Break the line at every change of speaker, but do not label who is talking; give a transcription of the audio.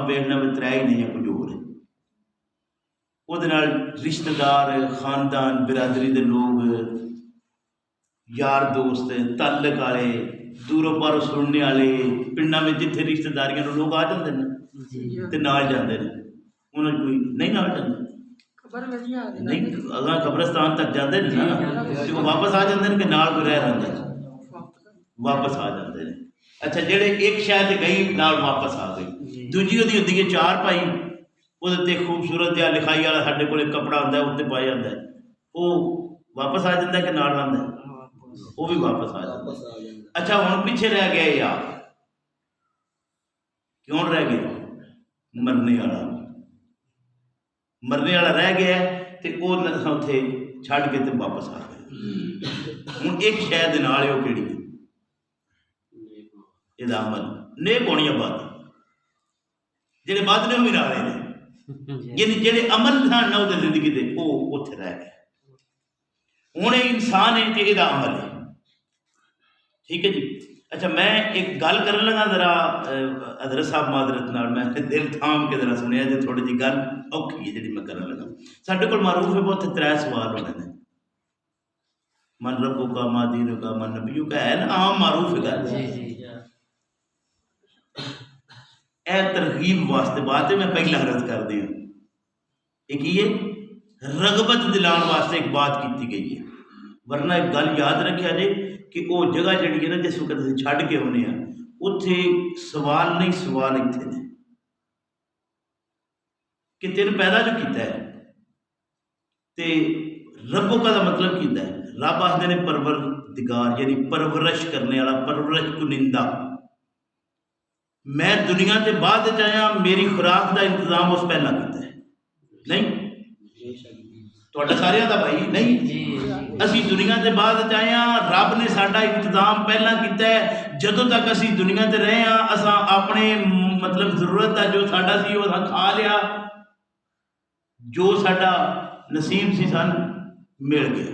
वेखना भी त्रै ही नहीं है कुछ होर है। ਉਹਦੇ ਨਾਲ ਰਿਸ਼ਤੇਦਾਰ ਖਾਨਦਾਨ ਬਿਰਾਦਰੀ ਦੇ ਲੋਕ ਯਾਰ ਦੋਸਤ ਤਾਲਕ ਵਾਲੇ ਦੂਰੋਂ ਬਾਹਰੋਂ ਸੁਣਨੇ ਵਾਲੇ ਪਿੰਡਾਂ ਵਿੱਚ ਜਿੱਥੇ ਰਿਸ਼ਤੇਦਾਰੀਆਂ ਨੂੰ ਲੋਕ ਆ ਜਾਂਦੇ ਨੇ ਤੇ ਨਾਲ ਜਾਂਦੇ ਨੇ, ਉਹਨਾਂ ਨੂੰ ਕੋਈ ਨਹੀਂ ਨਾਲ ਜਾਂਦਾ ਨਹੀਂ ਅਗਾਂ ਕਬਰਸਤਾਨ ਤੱਕ ਜਾਂਦੇ ਨੇ ਨਾ ਤੇ ਉਹ ਵਾਪਸ ਆ ਜਾਂਦੇ ਨੇ ਕਿ ਨਾਲ ਕੋਈ ਰਹਿ ਜਾਂਦਾ ਵਾਪਸ ਆ ਜਾਂਦੇ ਨੇ। ਅੱਛਾ ਜਿਹੜੇ ਇੱਕ ਸ਼ਹਿਰ 'ਚ ਗਈ ਨਾਲ ਵਾਪਸ ਆ ਗਈ, ਦੂਜੀ ਉਹਦੀ ਹੁੰਦੀ ਹੈ ਚਾਰ ਭਾਈ, ਉਹਦੇ 'ਤੇ ਖੂਬਸੂਰਤ ਜਿਹਾ ਲਿਖਾਈ ਵਾਲਾ ਸਾਡੇ ਕੋਲ ਕੱਪੜਾ ਹੁੰਦਾ ਉੱਤੇ ਪਾਇਆ ਜਾਂਦਾ, ਉਹ ਵਾਪਸ ਆ ਜਾਂਦਾ ਕਿ ਨਾਲ ਲਾਉਂਦਾ, ਉਹ ਵੀ ਵਾਪਸ ਆ ਜਾਂਦਾ। ਅੱਛਾ ਹੁਣ ਪਿੱਛੇ ਰਹਿ ਗਿਆ ਯਾਰ, ਕਿਉਂ ਰਹਿ ਗਿਆ? ਮਰਨੇ ਵਾਲਾ, ਮਰਨੇ ਵਾਲਾ ਰਹਿ ਗਿਆ ਤੇ ਉਹ ਉੱਥੇ ਛੱਡ ਕੇ ਤੇ ਵਾਪਸ ਆ ਗਿਆ। ਹੁਣ ਇੱਕ ਸ਼ੈ ਦੇ ਨਾਲ ਉਹ ਕਿਹੜੀ ਇਹਦਾ ਅਮਲ ਨੇਕ ਹੋਣੀਆਂ ਬਾਤ, ਜਿਹੜੇ ਬਾਤ ਨੇ ਉਹ ਵੀ ਨਾਲੇ ਨੇ, ਯਾਨੀ ਜਿਹੜੇ ਅਮਲ ਹਨ ਨਾ ਉਹਦੇ ਜ਼ਿੰਦਗੀ ਦੇ ਉਹ ਉੱਥੇ ਰਹਿ ਗਏ। ਹੁਣ ਇਹ ਇਨਸਾਨ ਹੈ ਤੇ ਇਹਦਾ ਅਮਲ ਹੈ, ठीक है जी। अच्छा मैं एक गल कर लगा जरा हजरत साहब माजरत नाल मैं दिल थाम के जरा सुनिया जो थोड़ी जी गल औखी है जी मैं कर लगा। साढ़े को मारूफ है बहुत त्रै सवाल होने ने, मन रब्बू का मा दीनु का मन नबीयू का, है ना आम मारूफ है गल। ए तरगीब वास्ते बात है, मैं पहला अर्ज कर दिया एक ये रगबत दिलाने वास्ते एक बात की गई है, वरना एक गल याद रखिया जी कि वो जगह जी है ना जिस वक्त असीं छड्ड के आउने आ उत्थे सवाल नहीं, सवाल इत्थे ने कि तेन पैदा जो किया है ते रब्बो का मतलब कीता है, रब आखदे ने परवरदिगार यानी परवरिश करने वाला, परवरिश कुनिंदा। मैं दुनिया के बाद आया, मेरी खुराक का इंतजाम उस पहला किया है, नहीं तुहाडा सारिਆਂ ਦਾ भाई नहीं, असी दुनिया के बाद आए हाँ, रब ने साडा इंतजाम पहला किया है। जदों तक असी दुनिया ते रहे हाँ असां अपने मतलब जरूरत का जो साडा सी वो खा लिया, जो साडा नसीब सी सन मिल गया।